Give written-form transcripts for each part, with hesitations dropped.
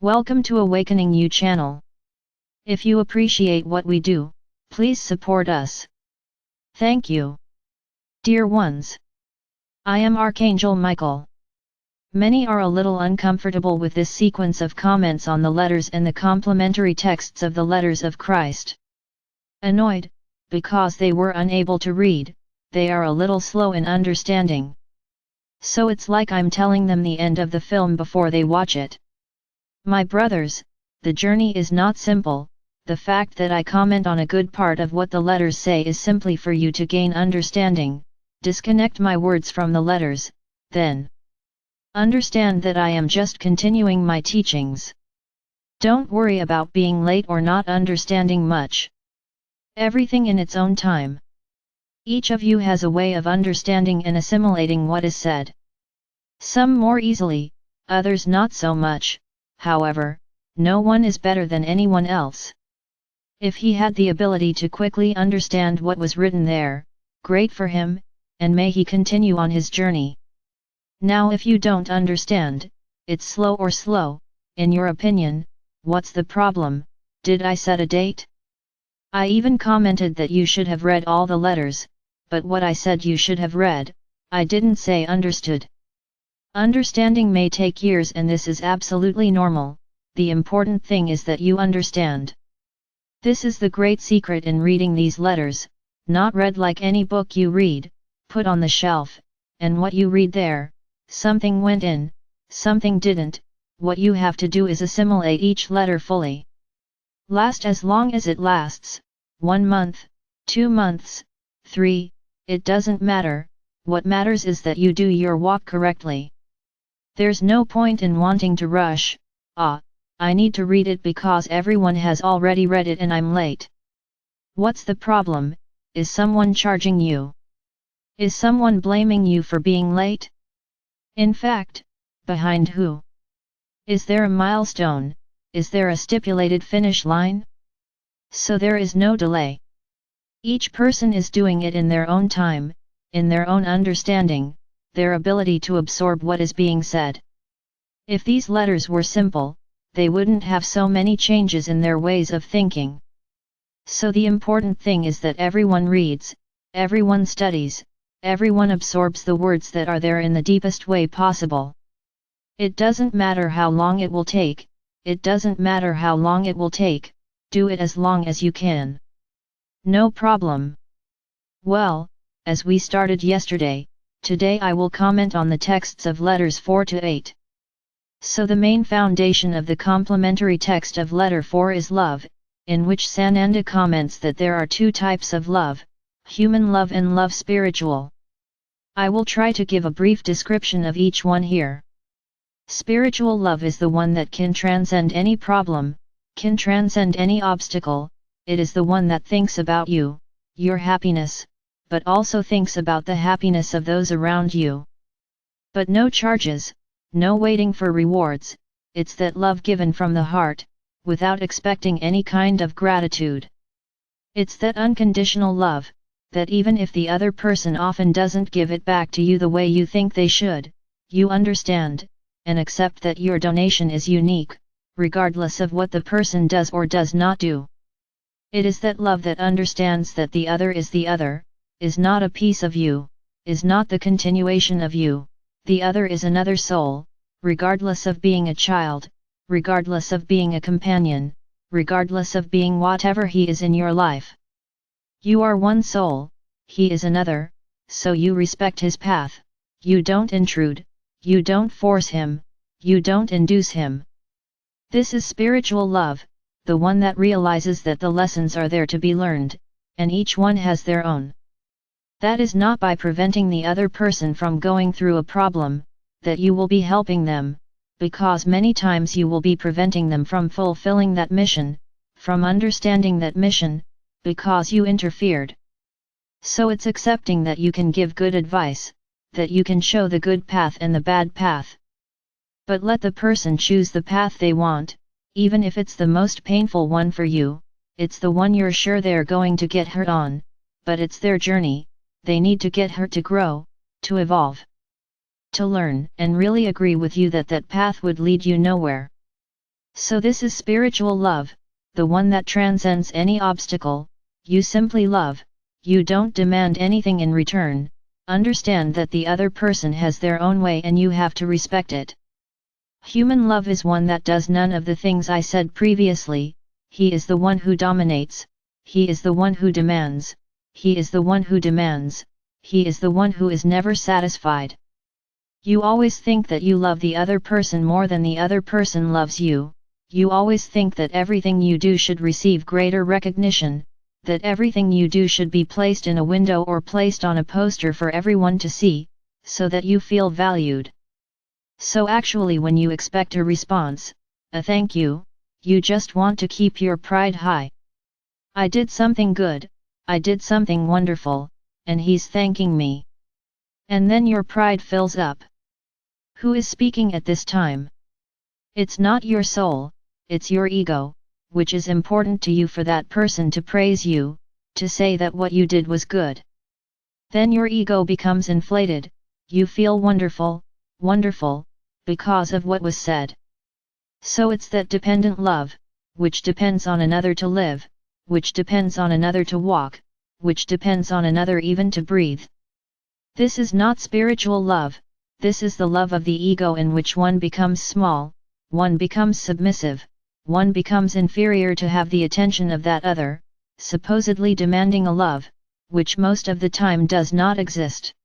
Welcome to Awakening You channel. If you appreciate what we do, please support us. Thank you. Dear ones, I am Archangel Michael. Many are a little uncomfortable with this sequence of comments on the letters and the complementary texts of the letters of Christ. Annoyed, because they were unable to read, they are a little slow in understanding. So it's like I'm telling them the end of the film before they watch it. My brothers, the journey is not simple. The fact that I comment on a good part of what the letters say is simply for you to gain understanding. Disconnect my words from the letters, then understand that I am just continuing my teachings. Don't worry about being late or not understanding much. Everything in its own time. Each of you has a way of understanding and assimilating what is said. Some more easily, others not so much. However, no one is better than anyone else. If he had the ability to quickly understand what was written there, great for him, and may he continue on his journey. Now if you don't understand, it's slow or slow, in your opinion, what's the problem? Did I set a date? I even commented that you should have read all the letters, but what I said you should have read, I didn't say understood. Understanding may take years and this is absolutely normal. The important thing is that you understand. This is the great secret in reading these letters, not read like any book you read, put on the shelf, and what you read there, something went in, something didn't. What you have to do is assimilate each letter fully. Last as long as it lasts, 1 month, 2 months, 3, it doesn't matter. What matters is that you do your walk correctly. There's no point in wanting to rush. I need to read it because everyone has already read it and I'm late. What's the problem? Is someone charging you? Is someone blaming you for being late? In fact, behind who? Is there a milestone? Is there a stipulated finish line? So there is no delay. Each person is doing it in their own time, in their own understanding, their ability to absorb what is being said. If these letters were simple, they wouldn't have so many changes in their ways of thinking. So the important thing is that everyone reads, everyone studies, everyone absorbs the words that are there in the deepest way possible. It doesn't matter how long it will take, it doesn't matter how long it will take, do it as long as you can. No problem. Well, as we started yesterday, today I will comment on the texts of letters 4 to 8. So the main foundation of the complementary text of letter 4 is love, in which Sananda comments that there are 2 types of love, human love and love spiritual. I will try to give a brief description of each one here. Spiritual love is the one that can transcend any problem, can transcend any obstacle. It is the one that thinks about you, your happiness, but also thinks about the happiness of those around you. But no charges, no waiting for rewards, it's that love given from the heart, without expecting any kind of gratitude. It's that unconditional love, that even if the other person often doesn't give it back to you the way you think they should, you understand, and accept that your donation is unique, regardless of what the person does or does not do. It is that love that understands that the other, is not a piece of you, is not the continuation of you, the other is another soul, regardless of being a child, regardless of being a companion, regardless of being whatever he is in your life. You are one soul, he is another, so you respect his path, you don't intrude, you don't force him, you don't induce him. This is spiritual love, the one that realizes that the lessons are there to be learned, and each one has their own. That is not by preventing the other person from going through a problem, that you will be helping them, because many times you will be preventing them from fulfilling that mission, from understanding that mission, because you interfered. So it's accepting that you can give good advice, that you can show the good path and the bad path. But let the person choose the path they want, even if it's the most painful one for you, it's the one you're sure they're going to get hurt on, but it's their journey, they need to get hurt to grow, to evolve, to learn and really agree with you that that path would lead you nowhere. So this is spiritual love, the one that transcends any obstacle. You simply love, you don't demand anything in return. Understand that the other person has their own way and you have to respect it. Human love is one that does none of the things I said previously. He is the one who dominates, he is the one who demands, he is the one who demands, he is the one who is never satisfied. You always think that you love the other person more than the other person loves you. You always think that everything you do should receive greater recognition, that everything you do should be placed in a window or placed on a poster for everyone to see, so that you feel valued. So actually when you expect a response, a thank you, you just want to keep your pride high. I did something good, I did something wonderful, and he's thanking me. And then your pride fills up. Who is speaking at this time? It's not your soul, it's your ego, which is important to you for that person to praise you, to say that what you did was good. Then your ego becomes inflated, you feel wonderful, wonderful, because of what was said. So it's that dependent love, which depends on another to live, which depends on another to walk, which depends on another even to breathe. This is not spiritual love, this is the love of the ego in which one becomes small, one becomes submissive, one becomes inferior to have the attention of that other, supposedly demanding a love, which most of the time does not exist.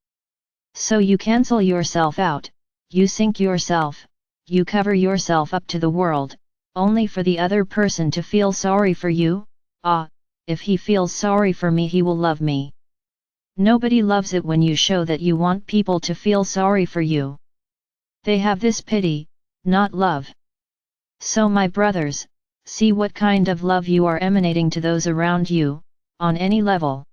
So you cancel yourself out, you sink yourself, you cover yourself up to the world, only for the other person to feel sorry for you. Ah, if he feels sorry for me he will love me. Nobody loves it when you show that you want people to feel sorry for you. They have this pity, not love. So my brothers, see what kind of love you are emanating to those around you, on any level.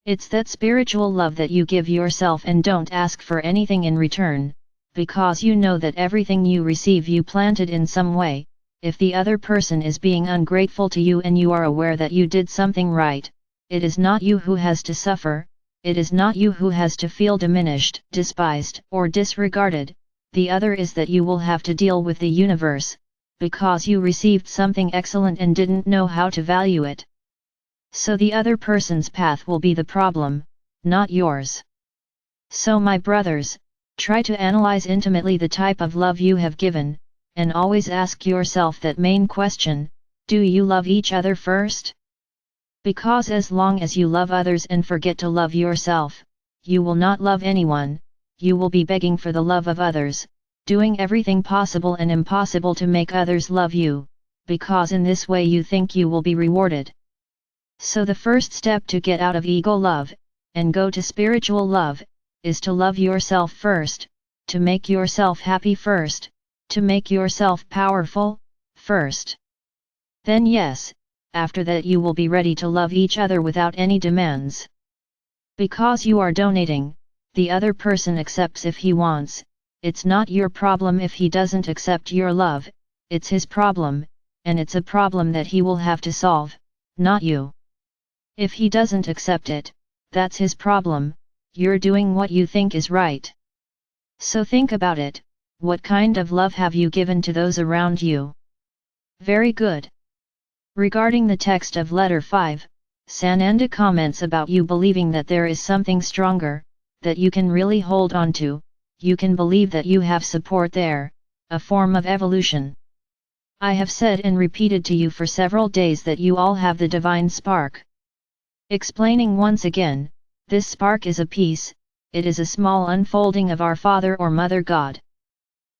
It's that spiritual love that you give yourself and don't ask for anything in return, because you know that everything you receive you planted in some way. If the other person is being ungrateful to you and you are aware that you did something right, it is not you who has to suffer, it is not you who has to feel diminished, despised, or disregarded, the other is that you will have to deal with the universe, because you received something excellent and didn't know how to value it. So the other person's path will be the problem, not yours. So my brothers, try to analyze intimately the type of love you have given, and always ask yourself that main question, do you love each other first? Because as long as you love others and forget to love yourself, you will not love anyone, you will be begging for the love of others, doing everything possible and impossible to make others love you, because in this way you think you will be rewarded. So the first step to get out of ego love, and go to spiritual love, is to love yourself first, to make yourself happy first, to make yourself powerful, first. Then yes, after that you will be ready to love each other without any demands. Because you are donating, the other person accepts if he wants, it's not your problem if he doesn't accept your love, it's his problem, and it's a problem that he will have to solve, not you. If he doesn't accept it, that's his problem, you're doing what you think is right. So think about it, what kind of love have you given to those around you? Very good. Regarding the text of letter 5, Sananda comments about you believing that there is something stronger, that you can really hold on to, you can believe that you have support there, a form of evolution. I have said and repeated to you for several days that you all have the divine spark. Explaining once again, this spark is a piece, it is a small unfolding of our Father or Mother God.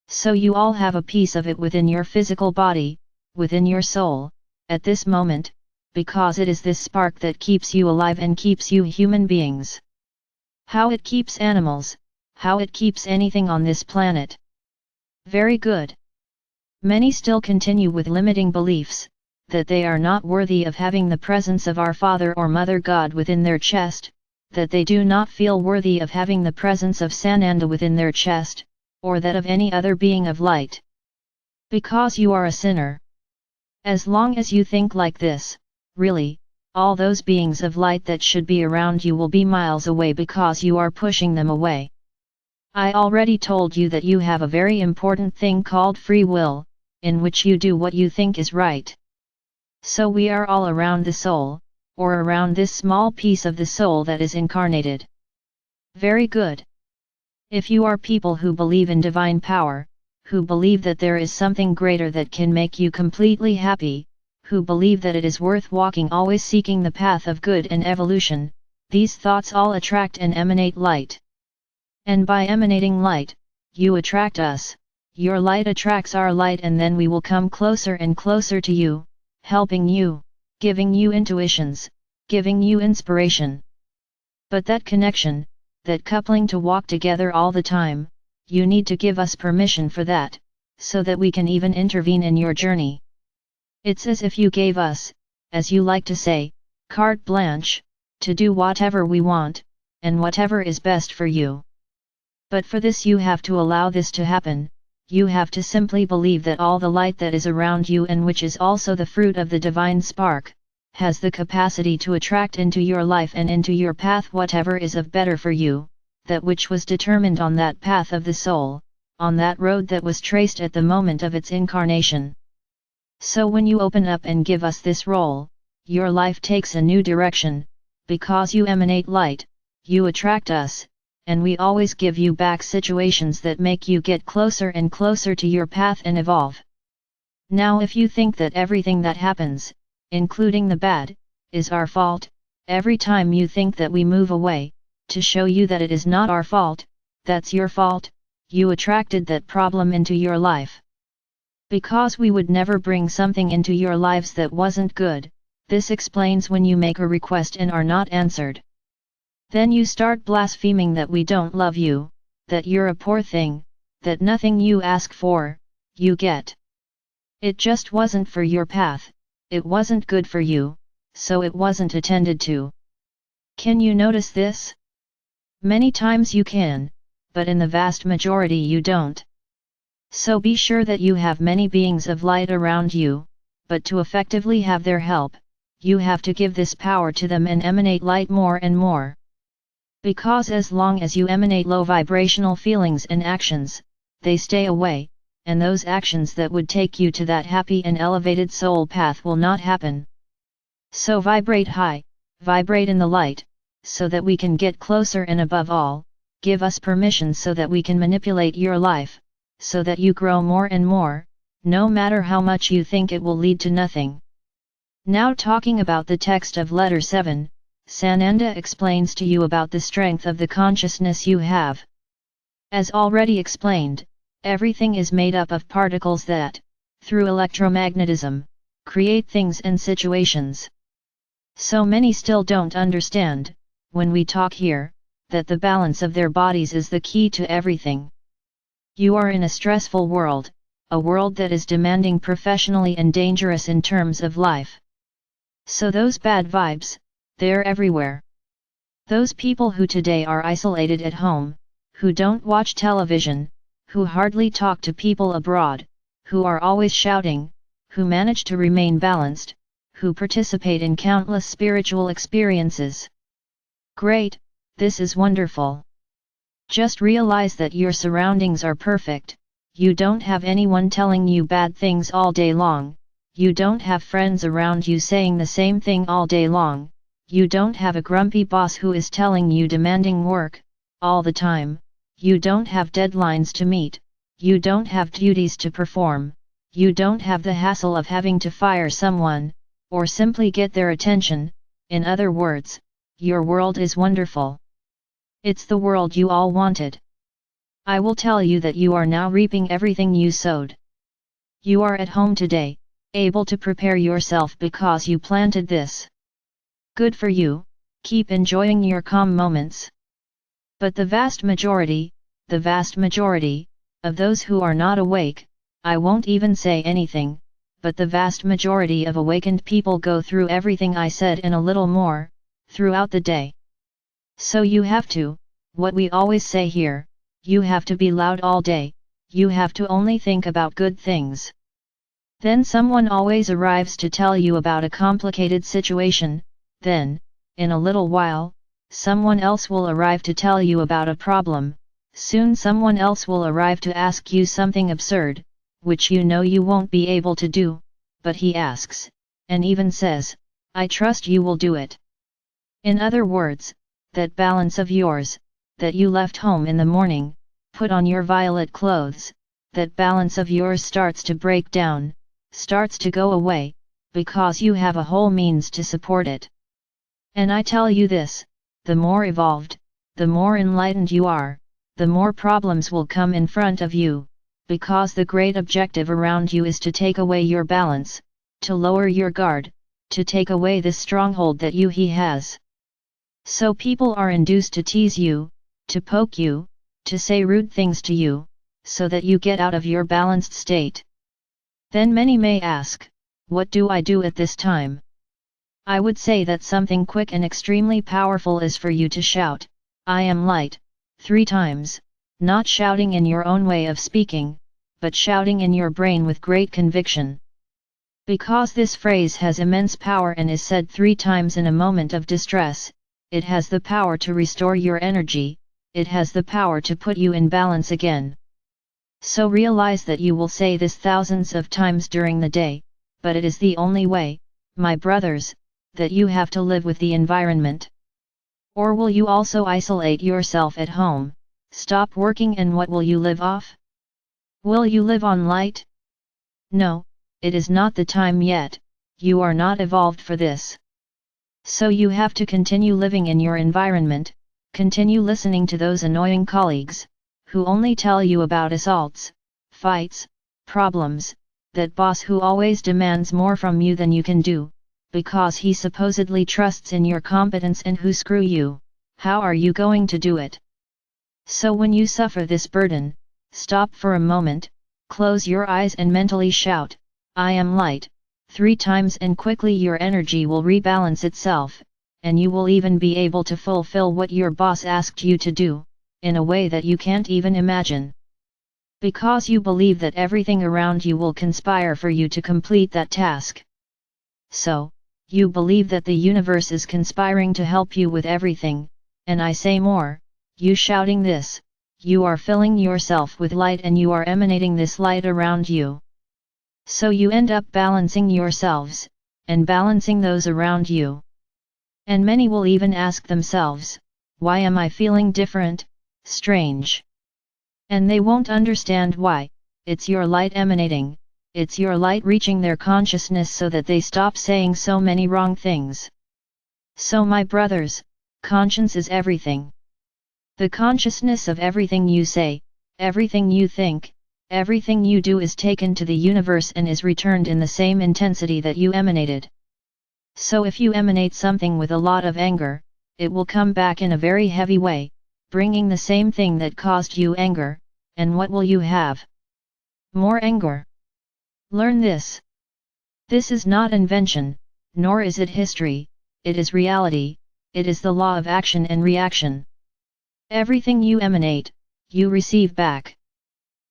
So you all have a piece of it within your physical body, within your soul, at this moment, because it is this spark that keeps you alive and keeps you human beings. How it keeps animals, how it keeps anything on this planet. Very good. Many still continue with limiting beliefs, that they are not worthy of having the presence of our Father or Mother God within their chest, that they do not feel worthy of having the presence of Sananda within their chest, or that of any other being of light. Because you are a sinner. As long as you think like this, really, all those beings of light that should be around you will be miles away because you are pushing them away. I already told you that you have a very important thing called free will, in which you do what you think is right. So we are all around the soul, or around this small piece of the soul that is incarnated. Very good. If you are people who believe in divine power, who believe that there is something greater that can make you completely happy, who believe that it is worth walking always seeking the path of good and evolution, these thoughts all attract and emanate light. And by emanating light, you attract us, your light attracts our light, and then we will come closer and closer to you, helping you, giving you intuitions, giving you inspiration. But that connection, that coupling to walk together all the time, you need to give us permission for that, so that we can even intervene in your journey. It's as if you gave us, as you like to say, carte blanche, to do whatever we want, and whatever is best for you. But for this you have to allow this to happen, you have to simply believe that all the light that is around you, and which is also the fruit of the divine spark, has the capacity to attract into your life and into your path whatever is of better for you, that which was determined on that path of the soul, on that road that was traced at the moment of its incarnation. So when you open up and give us this role, your life takes a new direction, because you emanate light, you attract us, and we always give you back situations that make you get closer and closer to your path and evolve. Now if you think that everything that happens, including the bad, is our fault, every time you think that we move away, to show you that it is not our fault, that's your fault, you attracted that problem into your life. Because we would never bring something into your lives that wasn't good, this explains when you make a request and are not answered. Then you start blaspheming that we don't love you, that you're a poor thing, that nothing you ask for, you get. It just wasn't for your path, it wasn't good for you, so it wasn't attended to. Can you notice this? Many times you can, but in the vast majority you don't. So be sure that you have many beings of light around you, but to effectively have their help, you have to give this power to them and emanate light more and more. Because as long as you emanate low vibrational feelings and actions, they stay away, and those actions that would take you to that happy and elevated soul path will not happen. So vibrate high, vibrate in the light, so that we can get closer, and above all, give us permission so that we can manipulate your life, so that you grow more and more, no matter how much you think it will lead to nothing. Now talking about the text of letter 7, Sananda explains to you about the strength of the consciousness you have. As already explained, everything is made up of particles that, through electromagnetism, create things and situations. So many still don't understand, when we talk here, that the balance of their bodies is the key to everything. You are in a stressful world, a world that is demanding professionally and dangerous in terms of life. So those bad vibes, they're everywhere. Those people who today are isolated at home, who don't watch television, who hardly talk to people abroad, who are always shouting, who manage to remain balanced, who participate in countless spiritual experiences. Great, this is wonderful. Just realize that your surroundings are perfect, you don't have anyone telling you bad things all day long, you don't have friends around you saying the same thing all day long, you don't have a grumpy boss who is telling you demanding work, all the time, you don't have deadlines to meet, you don't have duties to perform, you don't have the hassle of having to fire someone, or simply get their attention. In other words, your world is wonderful. It's the world you all wanted. I will tell you that you are now reaping everything you sowed. You are at home today, able to prepare yourself because you planted this. Good for you, keep enjoying your calm moments. But the vast majority, of those who are not awake, I won't even say anything, but the vast majority of awakened people go through everything I said and a little more, throughout the day. So you have to, what we always say here, you have to be loud all day, you have to only think about good things. Then someone always arrives to tell you about a complicated situation, then, in a little while, someone else will arrive to tell you about a problem, soon someone else will arrive to ask you something absurd, which you know you won't be able to do, but he asks, and even says, I trust you will do it. In other words, that balance of yours, that you left home in the morning, put on your violet clothes, that balance of yours starts to break down, starts to go away, because you have a whole means to support it. And I tell you this, the more evolved, the more enlightened you are, the more problems will come in front of you, because the great objective around you is to take away your balance, to lower your guard, to take away this stronghold that he has. So people are induced to tease you, to poke you, to say rude things to you, so that you get out of your balanced state. Then many may ask, what do I do at this time? I would say that something quick and extremely powerful is for you to shout, I am light, 3 times, not shouting in your own way of speaking, but shouting in your brain with great conviction. Because this phrase has immense power and is said 3 times in a moment of distress, it has the power to restore your energy, it has the power to put you in balance again. So realize that you will say this thousands of times during the day, but it is the only way, my brothers, that you have to live with the environment. Or will you also isolate yourself at home, stop working, and what will you live off? Will you live on light? No, it is not the time yet, you are not evolved for this. So you have to continue living in your environment, continue listening to those annoying colleagues, who only tell you about assaults, fights, problems, that boss who always demands more from you than you can do, because he supposedly trusts in your competence, and who screw you. How are you going to do it? So when you suffer this burden, stop for a moment, close your eyes and mentally shout, I am light, 3 times, and quickly your energy will rebalance itself, and you will even be able to fulfill what your boss asked you to do, in a way that you can't even imagine. Because you believe that everything around you will conspire for you to complete that task. So, you believe that the universe is conspiring to help you with everything, and I say more, you shouting this, you are filling yourself with light and you are emanating this light around you. So you end up balancing yourselves, and balancing those around you. And many will even ask themselves, why am I feeling different, strange? And they won't understand why. It's your light emanating, it's your light reaching their consciousness so that they stop saying so many wrong things. So my brothers, conscience is everything. The consciousness of everything you say, everything you think, everything you do is taken to the universe and is returned in the same intensity that you emanated. So if you emanate something with a lot of anger, it will come back in a very heavy way, bringing the same thing that caused you anger, and what will you have? More anger. Learn this. This is not invention, nor is it history, it is reality, it is the law of action and reaction. Everything you emanate, you receive back.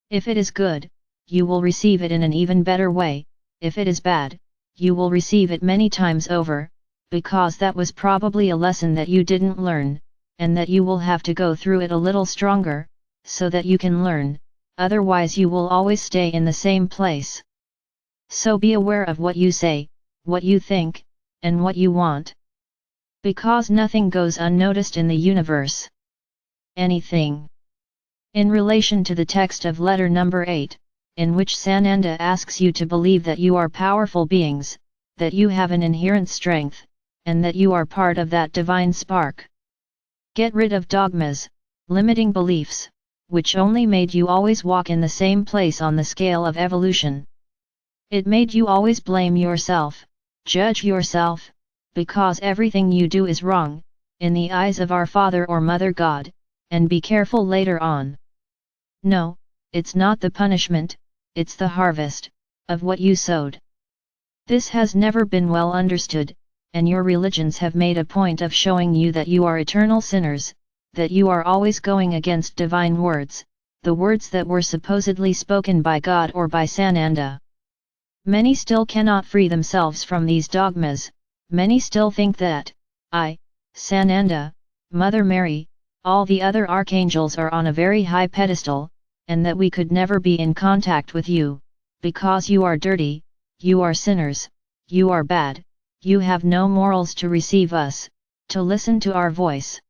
If it is good, you will receive it in an even better way, if it is bad, you will receive it many times over, because that was probably a lesson that you didn't learn, and that you will have to go through it a little stronger, so that you can learn, otherwise you will always stay in the same place. So be aware of what you say, what you think, and what you want. Because nothing goes unnoticed in the universe. Anything. In relation to the text of letter number 8, in which Sananda asks you to believe that you are powerful beings, that you have an inherent strength, and that you are part of that divine spark. Get rid of dogmas, limiting beliefs, which only made you always walk in the same place on the scale of evolution. It made you always blame yourself, judge yourself, because everything you do is wrong, in the eyes of our Father or Mother God, and be careful later on. No, it's not the punishment, it's the harvest, of what you sowed. This has never been well understood, and your religions have made a point of showing you that you are eternal sinners, that you are always going against divine words, the words that were supposedly spoken by God or by Sananda. Many still cannot free themselves from these dogmas, many still think that, I, Sananda, Mother Mary, all the other archangels are on a very high pedestal, and that we could never be in contact with you, because you are dirty, you are sinners, you are bad, you have no morals to receive us, to listen to our voice.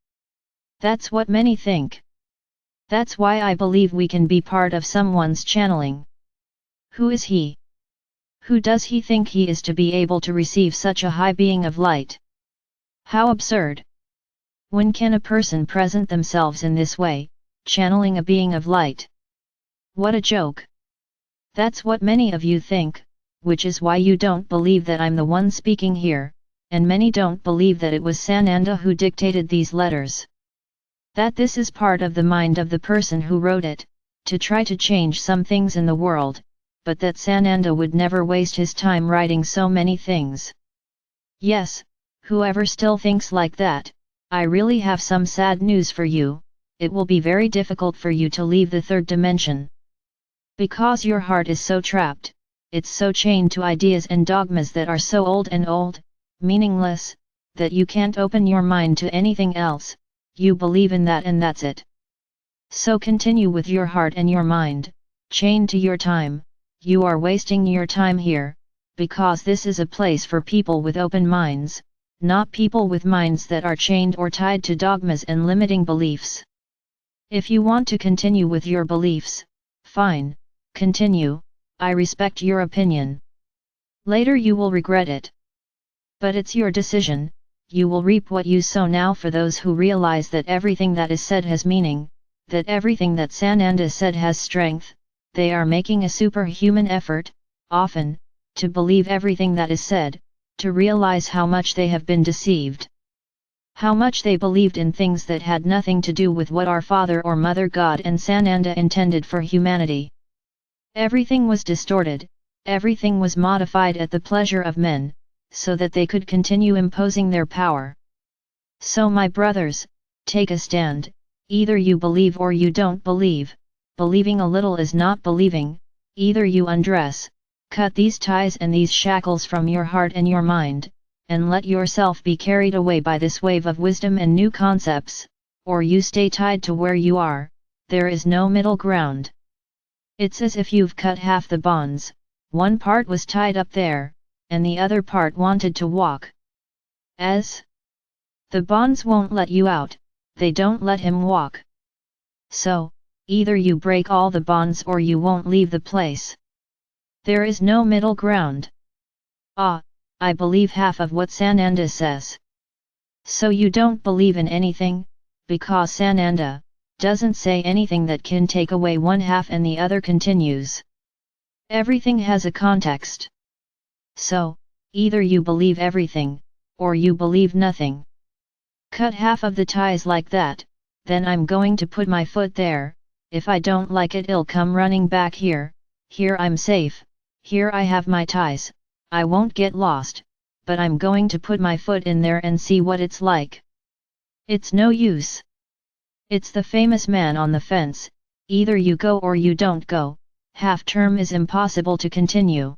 That's what many think. That's why I believe we can be part of someone's channeling. Who is he? Who does he think he is to be able to receive such a high being of light? How absurd! When can a person present themselves in this way, channeling a being of light? What a joke! That's what many of you think, which is why you don't believe that I'm the one speaking here, and many don't believe that it was Sananda who dictated these letters. That this is part of the mind of the person who wrote it, to try to change some things in the world, but that Sananda would never waste his time writing so many things. Yes, whoever still thinks like that, I really have some sad news for you, it will be very difficult for you to leave the third dimension. Because your heart is so trapped, it's so chained to ideas and dogmas that are so old, meaningless, that you can't open your mind to anything else, you believe in that and that's it. So continue with your heart and your mind, chained to your time, you are wasting your time here, because this is a place for people with open minds, not people with minds that are chained or tied to dogmas and limiting beliefs. If you want to continue with your beliefs, fine, continue, I respect your opinion. Later you will regret it. But it's your decision, you will reap what you sow now. For those who realize that everything that is said has meaning, that everything that Sananda said has strength, they are making a superhuman effort, often, to believe everything that is said, to realize how much they have been deceived. How much they believed in things that had nothing to do with what our Father or Mother God and Sananda intended for humanity. Everything was distorted, everything was modified at the pleasure of men, so that they could continue imposing their power. So my brothers, take a stand, either you believe or you don't believe, believing a little is not believing, either you undress, cut these ties and these shackles from your heart and your mind, and let yourself be carried away by this wave of wisdom and new concepts, or you stay tied to where you are, there is no middle ground. It's as if you've cut half the bonds, one part was tied up there, and the other part wanted to walk. As the bonds won't let you out, they don't let him walk. So, either you break all the bonds or you won't leave the place. There is no middle ground. Ah, I believe half of what Sananda says. So you don't believe in anything, because Sananda doesn't say anything that can take away one half and the other continues. Everything has a context. So, either you believe everything, or you believe nothing. Cut half of the ties like that, then I'm going to put my foot there, if I don't like it I'll come running back here, here I'm safe, here I have my ties, I won't get lost, but I'm going to put my foot in there and see what it's like. It's no use. It's the famous man on the fence, either you go or you don't go, half term is impossible to continue.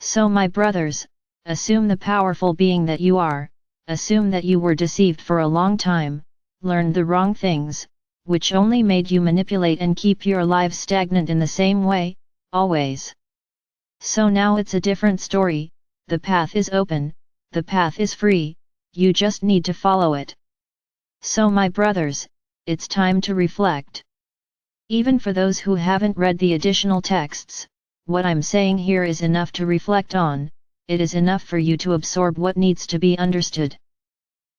So my brothers, assume the powerful being that you are, assume that you were deceived for a long time, learned the wrong things, which only made you manipulate and keep your lives stagnant in the same way, always. So now it's a different story, the path is open, the path is free, you just need to follow it. So my brothers, it's time to reflect. Even for those who haven't read the additional texts, what I'm saying here is enough to reflect on, it is enough for you to absorb what needs to be understood.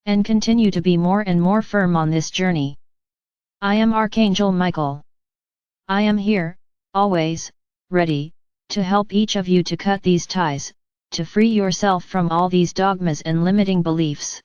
And continue to be more and more firm on this journey. I am Archangel Michael. I am here, always, ready, to help each of you to cut these ties, to free yourself from all these dogmas and limiting beliefs.